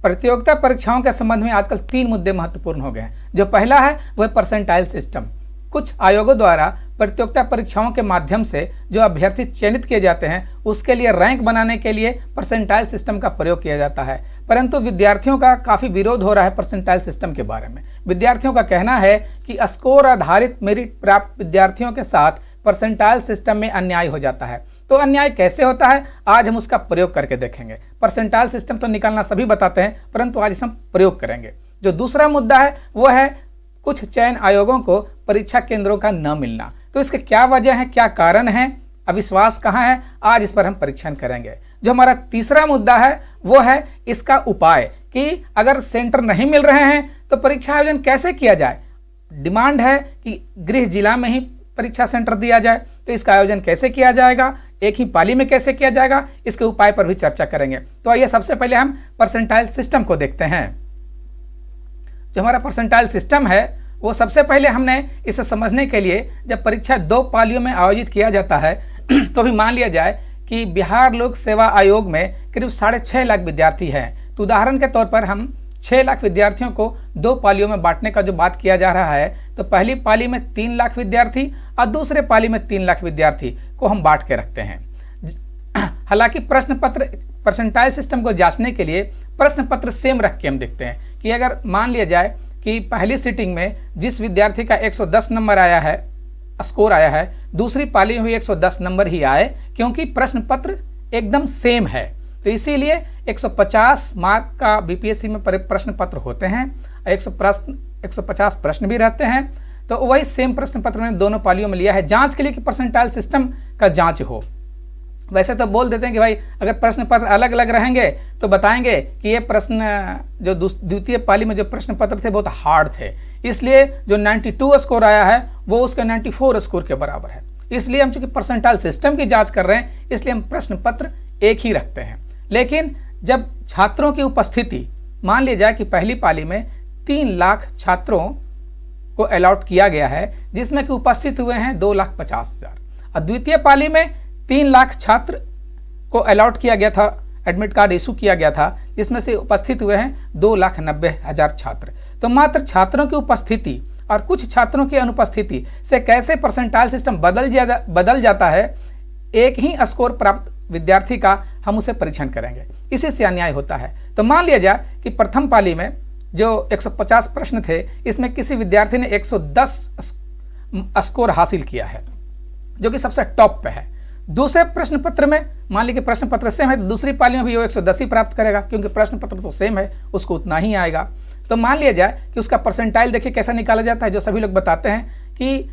प्रतियोगिता परीक्षाओं के संबंध में आजकल 3 मुद्दे महत्वपूर्ण हो गए हैं। जो पहला है वह परसेंटाइल सिस्टम। कुछ आयोगों द्वारा प्रतियोगिता परीक्षाओं के माध्यम से जो अभ्यर्थी चयनित किए जाते हैं उसके लिए रैंक बनाने के लिए परसेंटाइल सिस्टम का प्रयोग किया जाता है, परंतु विद्यार्थियों का काफ़ी विरोध हो रहा है परसेंटाइल सिस्टम के बारे में। विद्यार्थियों का कहना है कि स्कोर आधारित मेरिट प्राप्त विद्यार्थियों के साथ परसेंटाइल सिस्टम में अन्याय हो जाता है। तो अन्याय कैसे होता है, आज हम उसका प्रयोग करके देखेंगे। परसेंटाइल सिस्टम तो निकालना सभी बताते हैं, परंतु आज हम प्रयोग करेंगे। जो दूसरा मुद्दा है वो है कुछ चयन आयोगों को परीक्षा केंद्रों का न मिलना। तो इसके क्या वजह है, क्या कारण है, अविश्वास कहाँ है, आज इस पर हम परीक्षण करेंगे। जो हमारा तीसरा मुद्दा है वो है इसका उपाय कि अगर सेंटर नहीं मिल रहे हैं तो परीक्षा आयोजन कैसे किया जाए। डिमांड है कि गृह जिला में ही परीक्षा सेंटर दिया जाए, तो इसका आयोजन कैसे किया जाएगा, एक ही पाली में कैसे किया जाएगा, इसके उपाय पर भी चर्चा करेंगे। तो आइए सबसे पहले हम परसेंटाइल सिस्टम को देखते हैं। जो हमारा परसेंटाइल सिस्टम है वो सबसे पहले हमने इसे समझने के लिए जब परीक्षा 2 पालियों में आयोजित किया जाता है तो भी मान लिया जाए कि बिहार लोक सेवा आयोग में करीब 6.5 लाख विद्यार्थी हैं। तो उदाहरण के तौर पर हम 6 लाख विद्यार्थियों को 2 पालियों में बांटने का जो बात किया जा रहा है, तो पहली पाली में 3 लाख विद्यार्थी और दूसरे पाली में 3 लाख विद्यार्थी को हम बांट के रखते हैं। हालांकि प्रश्न पत्र परसेंटाइल सिस्टम को जांचने के लिए प्रश्न पत्र सेम रख के हम देखते हैं कि अगर मान लिया जाए कि पहली सीटिंग में जिस विद्यार्थी का 110 नंबर आया है, स्कोर आया है, दूसरी पाली में भी 110 नंबर ही आए, क्योंकि प्रश्न पत्र एकदम सेम है। तो इसीलिए 150 मार्क का बीपीएससी में प्रश्न पत्र होते हैं, 150 प्रश्न भी रहते हैं। तो वही सेम प्रश्न पत्र मैंने दोनों पालियों में लिया है जांच के लिए कि परसेंटाइल सिस्टम का जांच हो। वैसे तो बोल देते हैं कि भाई अगर प्रश्न पत्र अलग अलग रहेंगे तो बताएंगे कि ये प्रश्न जो द्वितीय पाली में जो प्रश्न पत्र थे बहुत हार्ड थे, इसलिए जो 92 स्कोर आया है वो उसके 94 स्कोर के बराबर है। इसलिए हम चूंकि परसेंटाइल सिस्टम की जांच कर रहे हैं इसलिए हम प्रश्न पत्र एक ही रखते हैं। लेकिन जब छात्रों की उपस्थिति मान लिया जाए कि पहली पाली में 3 लाख छात्रों को अलॉट किया गया है, जिसमें कि उपस्थित हुए हैं 2,50,000, और द्वितीय पाली में 3 लाख छात्र को अलॉट किया गया था, एडमिट कार्ड इशू किया गया था, जिसमें से उपस्थित हुए हैं 2,90,000 छात्र। तो मात्र छात्रों की उपस्थिति और कुछ छात्रों की अनुपस्थिति से कैसे परसेंटाइल सिस्टम बदल जाता है, एक ही स्कोर प्राप्त विद्यार्थी का हम उसे परीक्षण करेंगे, इसी से अन्याय होता है। तो मान लिया जाए कि प्रथम पाली में जो 150 प्रश्न थे, इसमें किसी विद्यार्थी ने 110 स्कोर हासिल किया है, जो कि सबसे टॉप पे है। दूसरे प्रश्न पत्र में मान लीजिए प्रश्न पत्र सेम है, तो दूसरी पाली में भी वो 110 ही प्राप्त करेगा, क्योंकि प्रश्न पत्र तो सेम है, उसको उतना ही आएगा। तो मान लिया जाए कि उसका परसेंटाइल देखिए कैसा निकाला जाता है, जो सभी लोग बताते हैं कि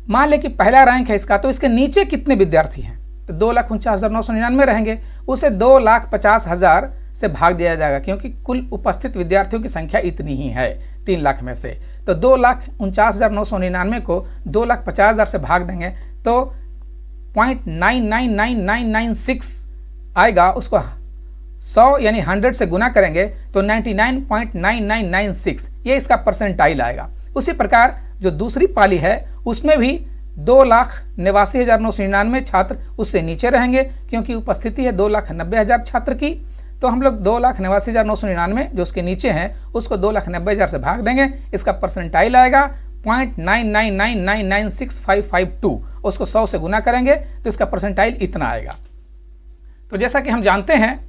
मान ले कि पहला रैंक है इसका, तो इसके नीचे कितने विद्यार्थी हैं, तो 2,49,999 रहेंगे, उसे 2,50,000 से भाग दिया जाएगा, क्योंकि कुल उपस्थित विद्यार्थियों की संख्या इतनी ही है 3 लाख में से। तो 2,49,999 को 2,50,000 से भाग देंगे तो 0.999996 आएगा, उसको 100 यानी 100 से गुना करेंगे तो 99.9996 ये इसका परसेंटाइल आएगा। उसी प्रकार जो दूसरी पाली है उसमें भी 2,89,999 छात्र उससे नीचे रहेंगे, क्योंकि उपस्थिति है 2,90,000 छात्र की। तो हम लोग 2,89,999 जो उसके नीचे हैं उसको 2,90,000 से भाग देंगे, इसका परसेंटाइल आएगा 0.999996,552, उसको 100 से गुना करेंगे तो इसका परसेंटाइल इतना आएगा। तो जैसा कि हम जानते हैं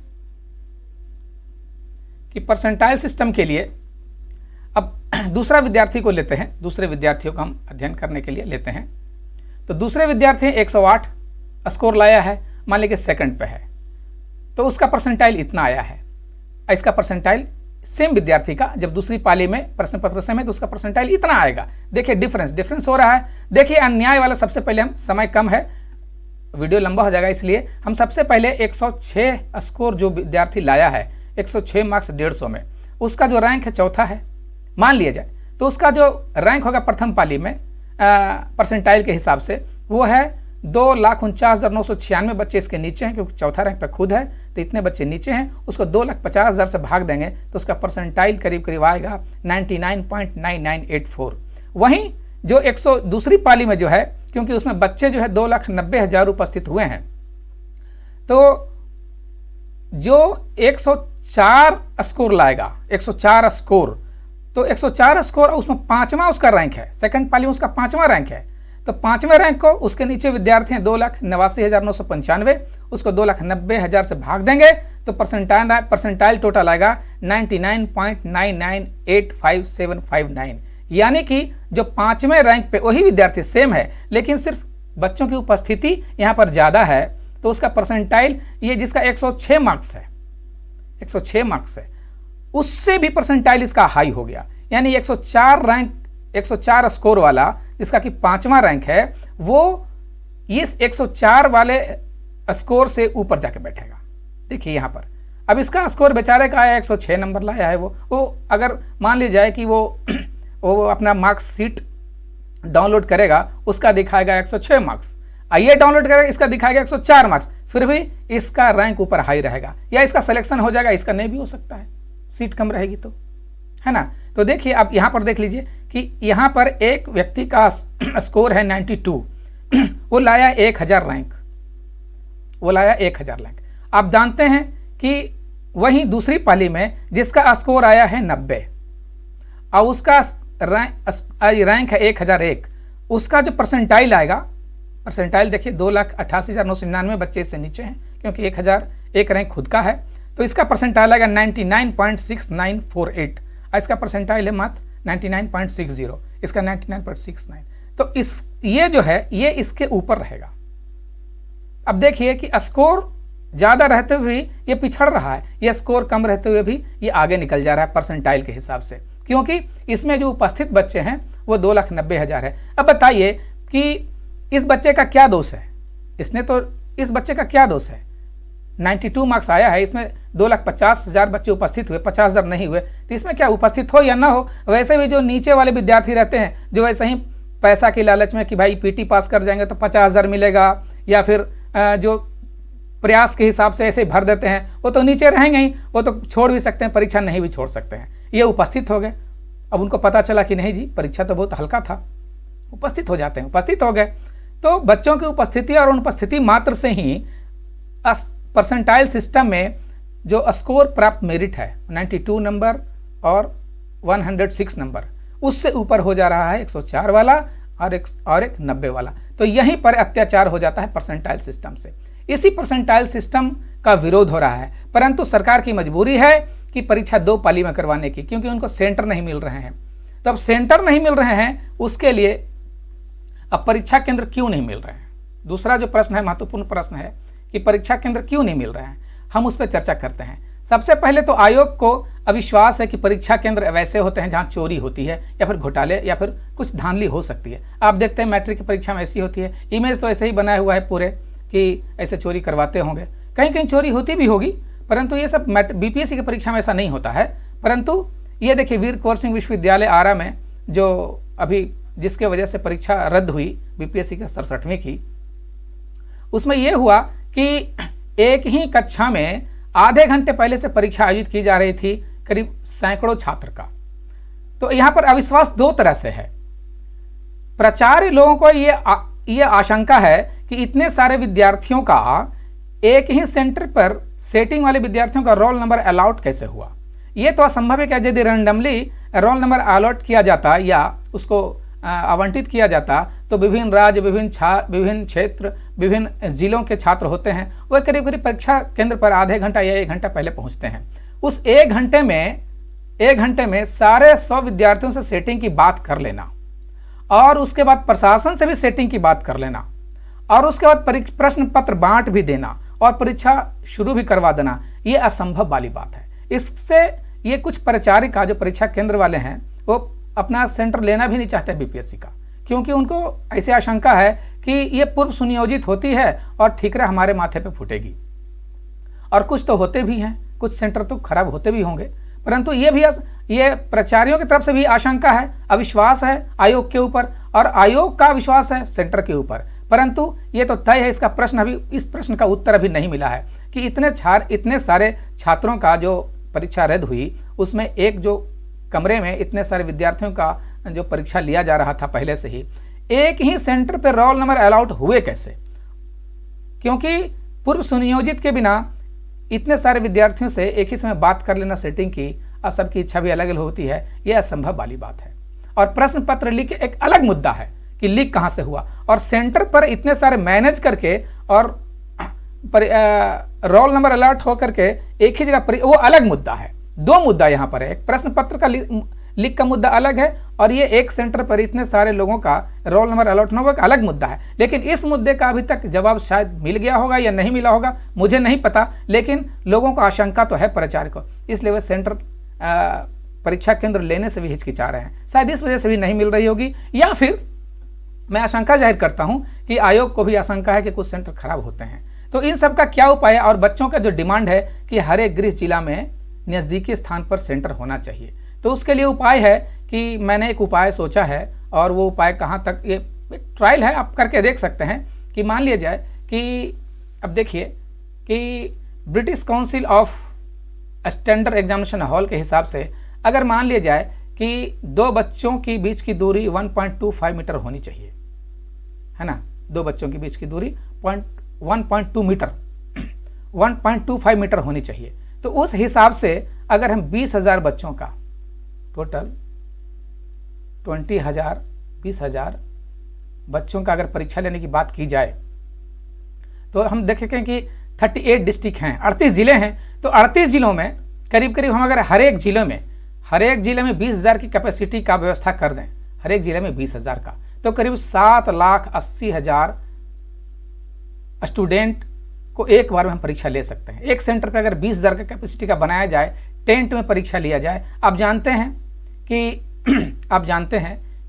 कि परसेंटाइल सिस्टम के लिए अब दूसरा विद्यार्थी को लेते हैं, दूसरे विद्यार्थियों को हम अध्ययन करने के लिए लेते हैं। तो दूसरे विद्यार्थी 108 स्कोर लाया है, मान लीजिए सेकंड पे है, तो उसका परसेंटाइल इतना आया है। इसका परसेंटाइल सेम विद्यार्थी का जब दूसरी पाली में प्रश्न पत्र सेम है तो उसका परसेंटाइल इतना आएगा। देखिए डिफरेंस हो रहा है। देखिए अन्याय वाला सबसे पहले हम, समय कम है, वीडियो लंबा हो जाएगा, इसलिए हम सबसे पहले 106 स्कोर जो विद्यार्थी लाया है 106 मार्क्स 150 में, उसका जो रैंक है चौथा है मान लिया जाए, तो उसका जो रैंक होगा प्रथम पाली में परसेंटाइल के हिसाब से वो है 2,49,996 बच्चे इसके नीचे हैं, क्योंकि चौथा रैंक पे खुद है, तो इतने बच्चे नीचे हैं, उसको 2,50,000 से भाग देंगे तो उसका परसेंटाइल करीब करीब आएगा 99.9984। वहीं जो 100 दूसरी पाली में जो है, क्योंकि उसमें बच्चे जो है 2,90,000 उपस्थित हुए हैं, तो जो 104 स्कोर लाएगा, 104 स्कोर, तो 104 स्कोर, उसमें 5वां उसका रैंक है, सेकंड पाली में उसका 5वां रैंक है। तो 5वें रैंक को उसके नीचे विद्यार्थी हैं 2,89,995, उसको 2,90,000 से भाग देंगे तो परसेंटाइल टोटल आएगा 99.99855759। यानी कि जो 5वें रैंक पे वही विद्यार्थी सेम है, लेकिन सिर्फ बच्चों की उपस्थिति यहाँ पर ज़्यादा है, तो उसका परसेंटाइल, ये जिसका 106 मार्क्स है, 106 मार्क्स है, उससे भी परसेंटाइल इसका हाई हो गया। यानी 104 रैंक, 104 स्कोर वाला जिसका कि 5वां रैंक है, वो इस 104 वाले स्कोर से ऊपर जाके बैठेगा। देखिए यहाँ पर अब इसका स्कोर बेचारे का आया 106 नंबर लाया है। वो अगर मान ली जाए कि वो अपना मार्क्स शीट डाउनलोड करेगा, उसका दिखाएगा 106 मार्क्स, ये डाउनलोड करेगा, इसका दिखाएगा 104 मार्क्स, फिर भी इसका रैंक ऊपर हाई रहेगा, या इसका सिलेक्शन हो जाएगा, इसका नहीं भी हो सकता है, सीट कम रहेगी तो, है ना। तो देखिए अब यहाँ पर देख लीजिए कि यहाँ पर एक व्यक्ति का स्कोर है 92, वो लाया 1000 रैंक, वो लाया 1000 रैंक। आप जानते हैं कि वहीं दूसरी पाली में जिसका स्कोर आया है 90 और उसका रैंक है 1001, उसका जो परसेंटाइल आएगा, परसेंटाइल देखिए 2,88,999 बच्चे इससे नीचे हैं, क्योंकि 1001 रैंक खुद का है, तो इसका परसेंटाइल आएगा 99.6948, इसका परसेंटाइल है मात्र 99.60, इसका 99.69। तो ये जो है ये इसके ऊपर रहेगा। अब देखिए कि स्कोर ज़्यादा रहते हुए ये पिछड़ रहा है, ये स्कोर कम रहते हुए भी ये आगे निकल जा रहा है परसेंटाइल के हिसाब से, क्योंकि इसमें जो उपस्थित बच्चे हैं वो 2,90,000 है। अब बताइए कि इस बच्चे का क्या दोष है, इसने तो, इस बच्चे का क्या दोष है, 92 मार्क्स आया है, इसमें 2,50,000 बच्चे उपस्थित हुए, 50,000 नहीं हुए, तो इसमें क्या उपस्थित हो या ना हो, वैसे भी जो नीचे वाले विद्यार्थी रहते हैं, जो वैसे ही पैसा की लालच में कि भाई पीटी पास कर जाएंगे तो 50,000 मिलेगा, या फिर जो प्रयास के हिसाब से ऐसे भर देते हैं, वो तो नीचे रहेंगे ही, वो तो छोड़ भी सकते हैं, परीक्षा नहीं भी छोड़ सकते हैं। ये उपस्थित हो गए, अब उनको पता चला कि नहीं जी परीक्षा तो बहुत हल्का था, उपस्थित हो जाते हैं, उपस्थित हो गए। तो बच्चों की उपस्थिति और अनुपस्थिति मात्र से ही परसेंटाइल सिस्टम में जो स्कोर प्राप्त मेरिट है 92 नंबर और 106 नंबर, उससे ऊपर हो जा रहा है 104 वाला और एक 90 वाला। तो यहीं पर अत्याचार हो जाता है परसेंटाइल सिस्टम से। इसी परसेंटाइल सिस्टम का विरोध हो रहा है, परंतु सरकार की मजबूरी है कि परीक्षा 2 पाली में करवाने की, क्योंकि उनको सेंटर नहीं मिल रहे हैं। तो अब सेंटर नहीं मिल रहे हैं, उसके लिए अब परीक्षा केंद्र क्यों नहीं मिल रहे हैं, दूसरा जो प्रश्न है, महत्वपूर्ण प्रश्न है कि परीक्षा केंद्र क्यों नहीं मिल रहे हैं, हम उस पर चर्चा करते हैं। सबसे पहले तो आयोग को अविश्वास है कि परीक्षा केंद्र वैसे होते हैं जहां चोरी होती है, या फिर घोटाले, या फिर कुछ धांधली हो सकती है। आप देखते हैं मैट्रिक की परीक्षा में ऐसी होती है, इमेज तो ऐसे ही बनाया हुआ है पूरे कि ऐसे चोरी करवाते होंगे, कहीं कहीं चोरी होती भी होगी, परंतु ये सब बीपीएससी की परीक्षा में ऐसा नहीं होता है। परंतु ये देखिए वीर कुंवर सिंह विश्वविद्यालय आरा में जो अभी जिसके वजह से परीक्षा रद्द हुई बीपीएससी के 67वीं की, उसमें यह हुआ कि एक ही कक्षा में आधे घंटे पहले से परीक्षा आयोजित की जा रही थी, करीब सैकड़ों छात्र का। तो यहाँ पर अविश्वास 2 तरह से है। प्राचार्य लोगों को ये आशंका है कि इतने सारे विद्यार्थियों का एक ही सेंटर पर सेटिंग वाले विद्यार्थियों का रोल नंबर अलॉट कैसे हुआ। ये तो असंभव है कि यदि रैंडमली रोल नंबर अलॉट किया जाता या उसको आवंटित किया जाता, तो विभिन्न राज्य, विभिन्न क्षेत्र, विभिन्न जिलों के छात्र होते हैं, वह करीब करीब परीक्षा केंद्र पर आधे घंटा या 1 घंटा पहले पहुंचते हैं। उस 1 घंटे में सारे 100 विद्यार्थियों से सेटिंग की बात कर लेना, और उसके बाद प्रशासन से भी सेटिंग की बात कर लेना, और उसके बाद प्रश्न पत्र बांट भी देना और परीक्षा शुरू भी करवा देना, ये असंभव वाली बात है। इससे ये कुछ प्राचार्य का जो परीक्षा केंद्र वाले हैं वो अपना सेंटर लेना भी नहीं चाहते बीपीएससी का, क्योंकि उनको ऐसी आशंका है कि ये पूर्व सुनियोजित होती है और ठीकरा हमारे माथे पे फूटेगी। और कुछ तो होते भी हैं, कुछ सेंटर तो खराब होते भी होंगे, परंतु ये प्राचार्यों की तरफ से भी आशंका है, अविश्वास है आयोग के ऊपर, और आयोग का विश्वास है सेंटर के ऊपर। परंतु ये तो तय है, इसका प्रश्न अभी, इस प्रश्न का उत्तर अभी नहीं मिला है कि इतने सारे छात्रों का जो परीक्षा रद्द हुई, उसमें एक जो कमरे में इतने सारे विद्यार्थियों का जो परीक्षा लिया जा रहा था पहले से ही, एक ही सेंटर पर रोल नंबर अलाउट हुए कैसे। क्योंकि पूर्व सुनियोजित के बिना इतने सारे विद्यार्थियों से एक ही समय बात कर लेना सेटिंग की, और सबकी इच्छा भी अलग अलग होती है, यह असंभव वाली बात है। और प्रश्न पत्र लीक एक अलग मुद्दा है कि लीक कहाँ से हुआ, और सेंटर पर इतने सारे मैनेज करके और रोल नंबर अलर्ट हो करके एक ही जगह वो अलग मुद्दा है। दो मुद्दा यहाँ पर है, एक प्रश्न पत्र का लीक का मुद्दा अलग है, और ये एक सेंटर पर इतने सारे लोगों का रोल नंबर अलर्ट होना एक अलग मुद्दा है। लेकिन इस मुद्दे का अभी तक जवाब शायद मिल गया होगा या नहीं मिला होगा, मुझे नहीं पता, लेकिन लोगों को आशंका तो है प्राचार्य को, इसलिए वे सेंटर परीक्षा केंद्र लेने से भी हिचकिचा रहे हैं। शायद इस वजह से भी नहीं मिल रही होगी, या फिर मैं आशंका जाहिर करता हूं कि आयोग को भी आशंका है कि कुछ सेंटर खराब होते हैं। तो इन सब का क्या उपाय है, और बच्चों का जो डिमांड है कि हर एक गृह जिला में नज़दीकी स्थान पर सेंटर होना चाहिए, तो उसके लिए उपाय है कि मैंने एक उपाय सोचा है, और वो उपाय कहाँ तक, ये ट्रायल है, आप करके देख सकते हैं कि मान लिया जाए कि अब देखिए कि British council of standard examination hall के हिसाब से अगर मान लिया जाए कि दो बच्चों की बीच की दूरी 1.25 मीटर होनी चाहिए, है ना, दो बच्चों के बीच की दूरी 1.2 मीटर 1.25 मीटर होनी चाहिए। तो उस हिसाब से अगर हम 20,000 बच्चों का टोटल 20,000 बच्चों का अगर परीक्षा लेने की बात की जाए, तो हम देखेंगे कि 38 डिस्ट्रिक्ट हैं, 38 जिले हैं, तो 38 जिलों में करीब करीब हम अगर हर एक जिले में 20,000 की कैपेसिटी का व्यवस्था कर दें, हर एक जिले में 20,000 का, तो करीब 7,80,000 स्टूडेंट को एक बार में हम परीक्षा ले सकते हैं। एक सेंटर पर अगर 20,000 का कैपेसिटी का बनाया जाए, टेंट में परीक्षा लिया जाए। आप जानते हैं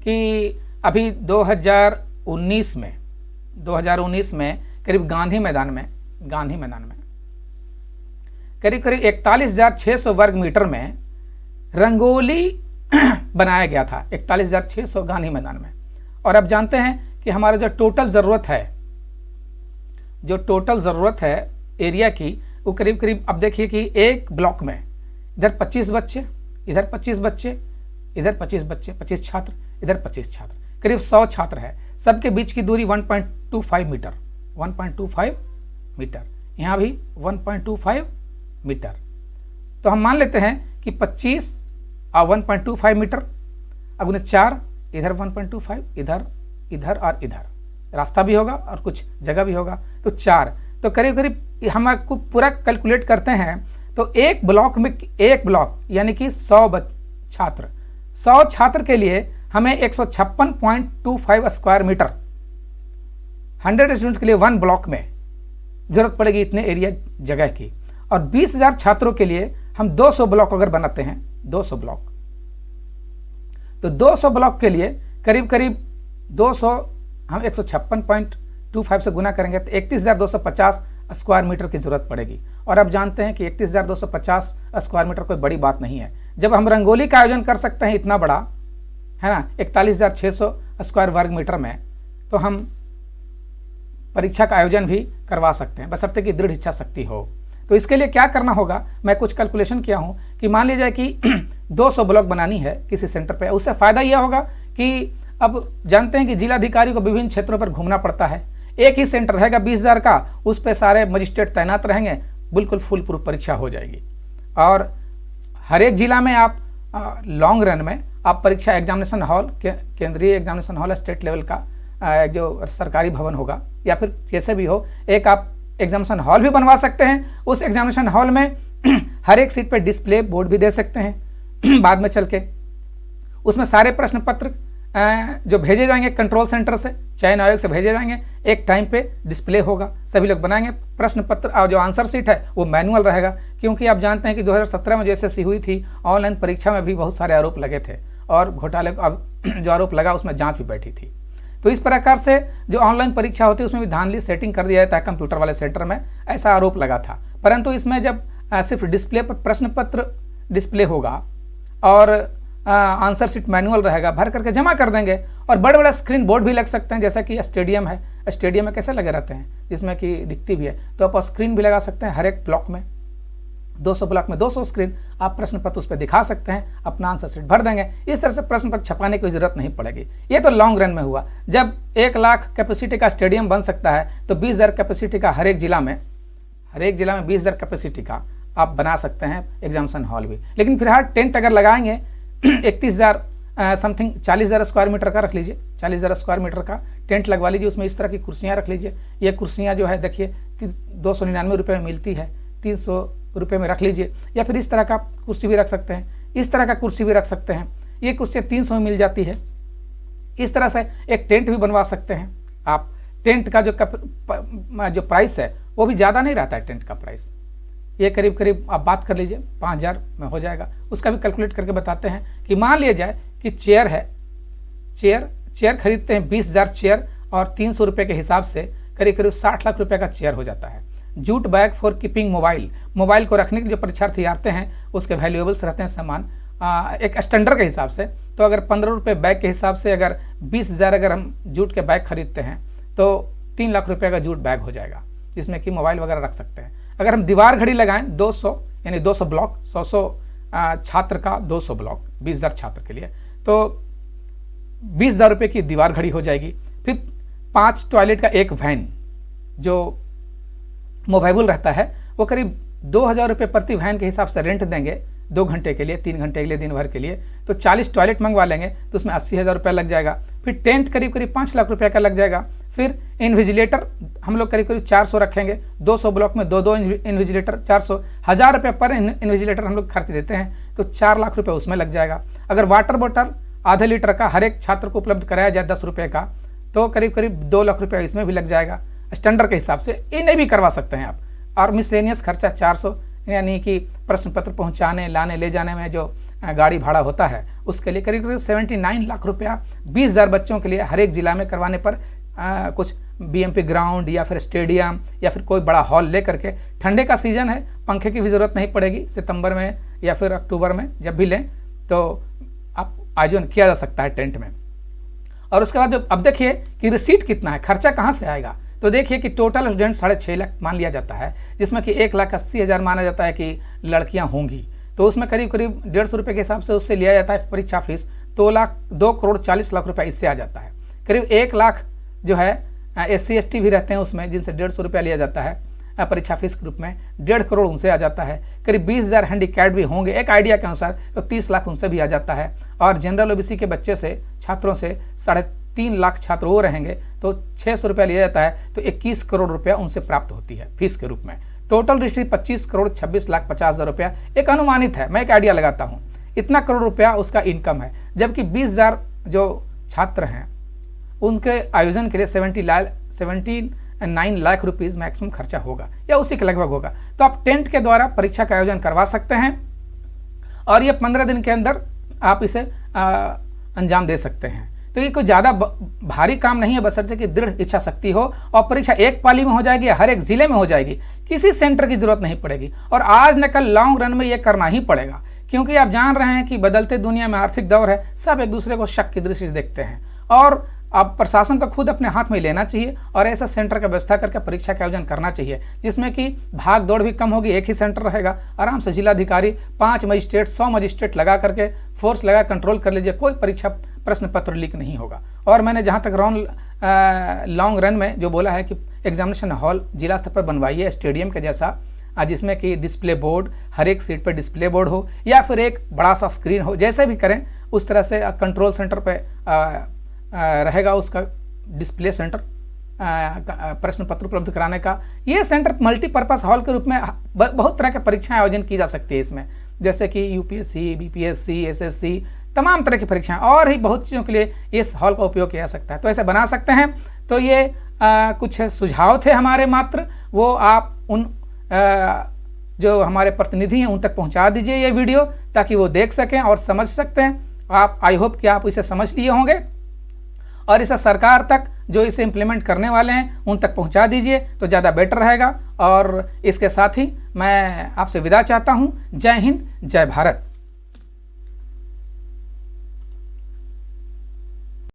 कि अभी 2019 में करीब गांधी मैदान में करीब 41,600 वर्ग मीटर में रंगोली बनाया गया था, 41,600 गांधी मैदान में। और अब जानते हैं कि हमारा जो टोटल ज़रूरत है एरिया की, वो करीब अब देखिए कि एक ब्लॉक में इधर 25 बच्चे, इधर 25 बच्चे, इधर 25 बच्चे, 25 छात्र, इधर 25 छात्र, करीब 100 छात्र है। सबके बीच की दूरी 1.25 मीटर, 1.25 मीटर, यहाँ भी 1.25 मीटर। तो हम मान लेते हैं कि 25 और 1.25 मीटर, अब उन्हें 4, इधर 1.25, इधर और इधर रास्ता भी होगा और कुछ जगह भी होगा, तो 4, तो करीब हम आपको पूरा कैलकुलेट करते हैं, तो एक ब्लॉक यानी कि 100 छात्र के लिए हमें 156.25 स्क्वायर मीटर, 100 स्टूडेंट्स के लिए 1 ब्लॉक में जरूरत पड़ेगी इतने एरिया जगह की। और 20,000 छात्रों के लिए हम 200 ब्लॉक अगर बनाते हैं, 200 ब्लॉक, तो 200 ब्लॉक के लिए करीब 200 हम 156.25 से गुना करेंगे तो 31,250 स्क्वायर मीटर की जरूरत पड़ेगी। और अब जानते हैं कि 31,250 स्क्वायर मीटर कोई बड़ी बात नहीं है। जब हम रंगोली का आयोजन कर सकते हैं इतना बड़ा, है ना, 41,600 स्क्वायर वर्ग मीटर में, तो हम परीक्षा का आयोजन भी करवा सकते हैं, बशर्ते कि दृढ़ इच्छा शक्ति हो। तो इसके लिए क्या करना होगा, मैं कुछ कैलकुलेशन किया हूं कि मान लीजिए जाए कि 200 ब्लॉक बनानी है किसी सेंटर पे, उससे फायदा यह होगा कि अब जानते हैं कि जिलाधिकारी को विभिन्न क्षेत्रों पर घूमना पड़ता है, एक ही सेंटर रहेगा 20,000 का, उस पर सारे मजिस्ट्रेट तैनात रहेंगे, बिल्कुल फुल प्रूफ परीक्षा हो जाएगी। और हर एक जिला में आप लॉन्ग रन में आप परीक्षा एग्जामिनेशन हॉल, केंद्रीय एग्जामिनेशन हॉल, स्टेट लेवल का जो सरकारी भवन होगा या फिर कैसे भी हो, एक आप एग्जामिनेशन हॉल भी बनवा सकते हैं। उस एग्जामिनेशन हॉल में हर एक सीट पर डिस्प्ले बोर्ड भी दे सकते हैं बाद में चल के। उसमें सारे प्रश्न पत्र जो भेजे जाएंगे कंट्रोल सेंटर से, चयन आयोग से भेजे जाएंगे, एक टाइम पे डिस्प्ले होगा, सभी लोग बनाएंगे प्रश्न पत्र। और जो आंसर सीट है वो मैनुअल रहेगा, क्योंकि आप जानते हैं कि 2017 में जो SSC हुई थी, ऑनलाइन परीक्षा में भी बहुत सारे आरोप लगे थे और घोटाले अब जो आरोप लगा उसमें जांच भी बैठी थी। तो इस प्रकार से जो ऑनलाइन परीक्षा होती है उसमें भी धांधली सेटिंग कर दिया जाता है कंप्यूटर वाले सेंटर में, ऐसा आरोप लगा था। परंतु इसमें जब सिर्फ डिस्प्ले पर प्रश्न पत्र डिस्प्ले होगा और आंसर सीट मैनुअल रहेगा, भर करके जमा कर देंगे। और बड़े बड़े स्क्रीन बोर्ड भी लग सकते हैं, जैसा कि स्टेडियम है, स्टेडियम में कैसे लगे रहते हैं जिसमें कि दिखती भी है, तो आप स्क्रीन भी लगा सकते हैं हर एक ब्लॉक में। 200 ब्लॉक में 200 स्क्रीन, आप प्रश्न पत्र उस पर दिखा सकते हैं, अपना आंसर सीट भर देंगे। इस तरह से प्रश्न पत्र छपाने की जरूरत नहीं पड़ेगी। ये तो लॉन्ग रन में हुआ। जब 1 लाख कैपेसिटी का स्टेडियम बन सकता है, तो 20,000 कैपेसिटी का हर एक जिला में हर एक जिला में 20,000 कैपेसिटी का आप बना सकते हैं एग्जामिनेशन हॉल भी। लेकिन फिलहाल टेंट अगर लगाएंगे 31,000 समथिंग 40,000 स्क्वायर मीटर का रख लीजिए, 40,000 स्क्वायर मीटर का टेंट लगवा लीजिए। उसमें इस तरह की कुर्सियाँ रख लीजिए। ये कुर्सियाँ जो है देखिए 299 रुपये में मिलती है, 300 रुपये में रख लीजिए। या फिर इस तरह का कुर्सी भी रख सकते हैं, इस तरह का कुर्सी भी रख सकते हैं। ये कुर्सियाँ 300 में मिल जाती है। इस तरह से एक टेंट भी बनवा सकते हैं आप। टेंट का जो प्राइस है वो भी ज़्यादा नहीं रहता है। टेंट का प्राइस ये करीब करीब आप बात कर लीजिए 5,000 में हो जाएगा। उसका भी कैलकुलेट करके बताते हैं कि मान लिया जाए कि चेयर है, चेयर खरीदते हैं 20,000 चेयर और 300 रुपये के हिसाब से करीब करीब 60 लाख रुपए का चेयर हो जाता है। Jute bag for keeping mobile को रखने के जो परीक्षार्थी आते हैं उसके वैल्यूएबल्स रहते हैं सामान एक स्टैंडर्ड के हिसाब से। तो अगर 15 रुपये बैग के हिसाब से अगर 20,000 अगर हम जूट के बैग खरीदते हैं तो 3 लाख रुपये का जूट बैग हो जाएगा, जिसमें कि मोबाइल वगैरह रख सकते हैं। अगर हम दीवार घड़ी लगाएं 200 यानी 200 ब्लॉक, 100 छात्र का 200 ब्लॉक 20,000 छात्र के लिए, तो 20,000 रुपये की दीवार घड़ी हो जाएगी। फिर 5 टॉयलेट का एक वैन जो मोबाइल रहता है वो करीब 2,000 रुपये प्रति वैन के हिसाब से रेंट देंगे 2 घंटे के लिए, 3 घंटे के लिए, दिन भर के लिए। तो 40 टॉयलेट मंगवा लेंगे तो उसमें 80,000 रुपये लग जाएगा। फिर टेंट करीब करीब 5 लाख रुपये का लग जाएगा। फिर इन्विजिलेटर हम लोग करीब करीब 400 रखेंगे, 200 ब्लॉक में 2 इन्विजिलेटर, 400 1000 रुपये पर इन्विजिलेटर हम लोग खर्च देते हैं, तो 4 लाख रुपये उसमें लग जाएगा। अगर वाटर बोतल आधे लीटर का हर एक छात्र को उपलब्ध कराया जाए 10 रुपये का, तो करीब करीब 2 लाख रुपये इसमें भी लग जाएगा स्टैंडर्ड के हिसाब से। इन्हें भी करवा सकते हैं आप। और मिसलेनियस खर्चा 400 यानी कि प्रश्न पत्र पहुँचाने लाने ले जाने में जो गाड़ी भाड़ा होता है उसके लिए करीब करीब 79 लाख रुपया 20,000 बच्चों के लिए हर एक जिला में करवाने पर कुछ बीएमपी ग्राउंड या फिर स्टेडियम या फिर कोई बड़ा हॉल ले करके, ठंडे का सीजन है पंखे की भी ज़रूरत नहीं पड़ेगी, सितंबर में या फिर अक्टूबर में जब भी लें तो आप आयोजन किया जा सकता है टेंट में। और उसके बाद अब देखिए कि रिसीट कितना है, खर्चा कहाँ से आएगा। तो देखिए कि टोटल स्टूडेंट 6.5 लाख मान लिया जाता है, जिसमें कि 1,80,000 माना जाता है कि लड़कियाँ होंगी। तो उसमें करीब करीब 150 रुपये के हिसाब से उससे लिया जाता है परीक्षा फीस। 2 करोड़ 40 लाख रुपये इससे आ जाता है। करीब 1 लाख जो है SC ST भी रहते हैं उसमें, जिनसे 150 रुपया लिया जाता है परीक्षा फीस के रूप में, 1.5 करोड़ उनसे आ जाता है। करीब 20,000 हैंडीकैप्ड भी होंगे एक आइडिया के अनुसार, तो 30 लाख उनसे भी आ जाता है। और जनरल OBC के बच्चे से छात्रों से 3.5 लाख छात्र वो रहेंगे तो 600 रुपया लिया जाता है, तो 21 करोड़ रुपया उनसे प्राप्त होती है फीस के रूप में। टोटल दृष्टि 25 करोड़ 26,50,000 रुपया एक अनुमानित है, मैं एक आइडिया लगाता हूँ, इतना करोड़ रुपया उसका इनकम है। जबकि 20,000 जो छात्र हैं उनके आयोजन के लिए 79 लाख रुपीज़ मैक्सिमम खर्चा होगा या उसी के लगभग होगा। तो आप टेंट के द्वारा परीक्षा का आयोजन करवा सकते हैं और ये 15 दिन के अंदर आप इसे अंजाम दे सकते हैं। तो ये कोई ज़्यादा भारी काम नहीं है, बशर्ते कि दृढ़ इच्छा शक्ति हो। और परीक्षा एक पाली में हो जाएगी, हर एक जिले में हो जाएगी, किसी सेंटर की जरूरत नहीं पड़ेगी। और आज न कल लॉन्ग रन में ये करना ही पड़ेगा, क्योंकि आप जान रहे हैं कि बदलते दुनिया में आर्थिक दौर है, सब एक दूसरे को शक की दृष्टि से देखते हैं। और अब प्रशासन को खुद अपने हाथ में लेना चाहिए और ऐसा सेंटर का व्यवस्था करके परीक्षा का आयोजन करना चाहिए, जिसमें कि भाग दौड़ भी कम होगी। एक ही सेंटर रहेगा, आराम से जिलाधिकारी 5 मजिस्ट्रेट 100 मजिस्ट्रेट लगा करके फोर्स लगा कंट्रोल कर लीजिए, कोई परीक्षा प्रश्न पत्र लीक नहीं होगा। और मैंने जहाँ तक लॉन्ग रन में जो बोला है कि एग्जामिनेशन हॉल जिला स्तर पर बनवाइए स्टेडियम के जैसा, जिसमें कि डिस्प्ले बोर्ड हर एक सीट पर डिस्प्ले बोर्ड हो या फिर एक बड़ा सा स्क्रीन हो, जैसे भी करें उस तरह से कंट्रोल सेंटर पर रहेगा उसका डिस्प्ले सेंटर प्रश्न पत्र उपलब्ध कराने का। ये सेंटर मल्टीपर्पज़ हॉल के रूप में बहुत तरह के परीक्षाएं आयोजन की जा सकती है इसमें, जैसे कि UPSC BPSC SSC तमाम तरह की परीक्षाएं और ही बहुत चीज़ों के लिए इस हॉल का उपयोग किया जा सकता है। तो ऐसे बना सकते हैं। तो ये कुछ सुझाव थे हमारे मात्र, वो आप उन जो हमारे प्रतिनिधि हैं उन तक पहुंचा दीजिए ये वीडियो, ताकि वो देख सकें और समझ सकते हैं। आप आई होप कि आप इसे समझ लिए होंगे और इसे सरकार तक जो इसे इम्प्लीमेंट करने वाले हैं उन तक पहुंचा दीजिए तो ज़्यादा बेटर रहेगा। और इसके साथ ही मैं आपसे विदा चाहता हूं। जय हिंद, जय भारत।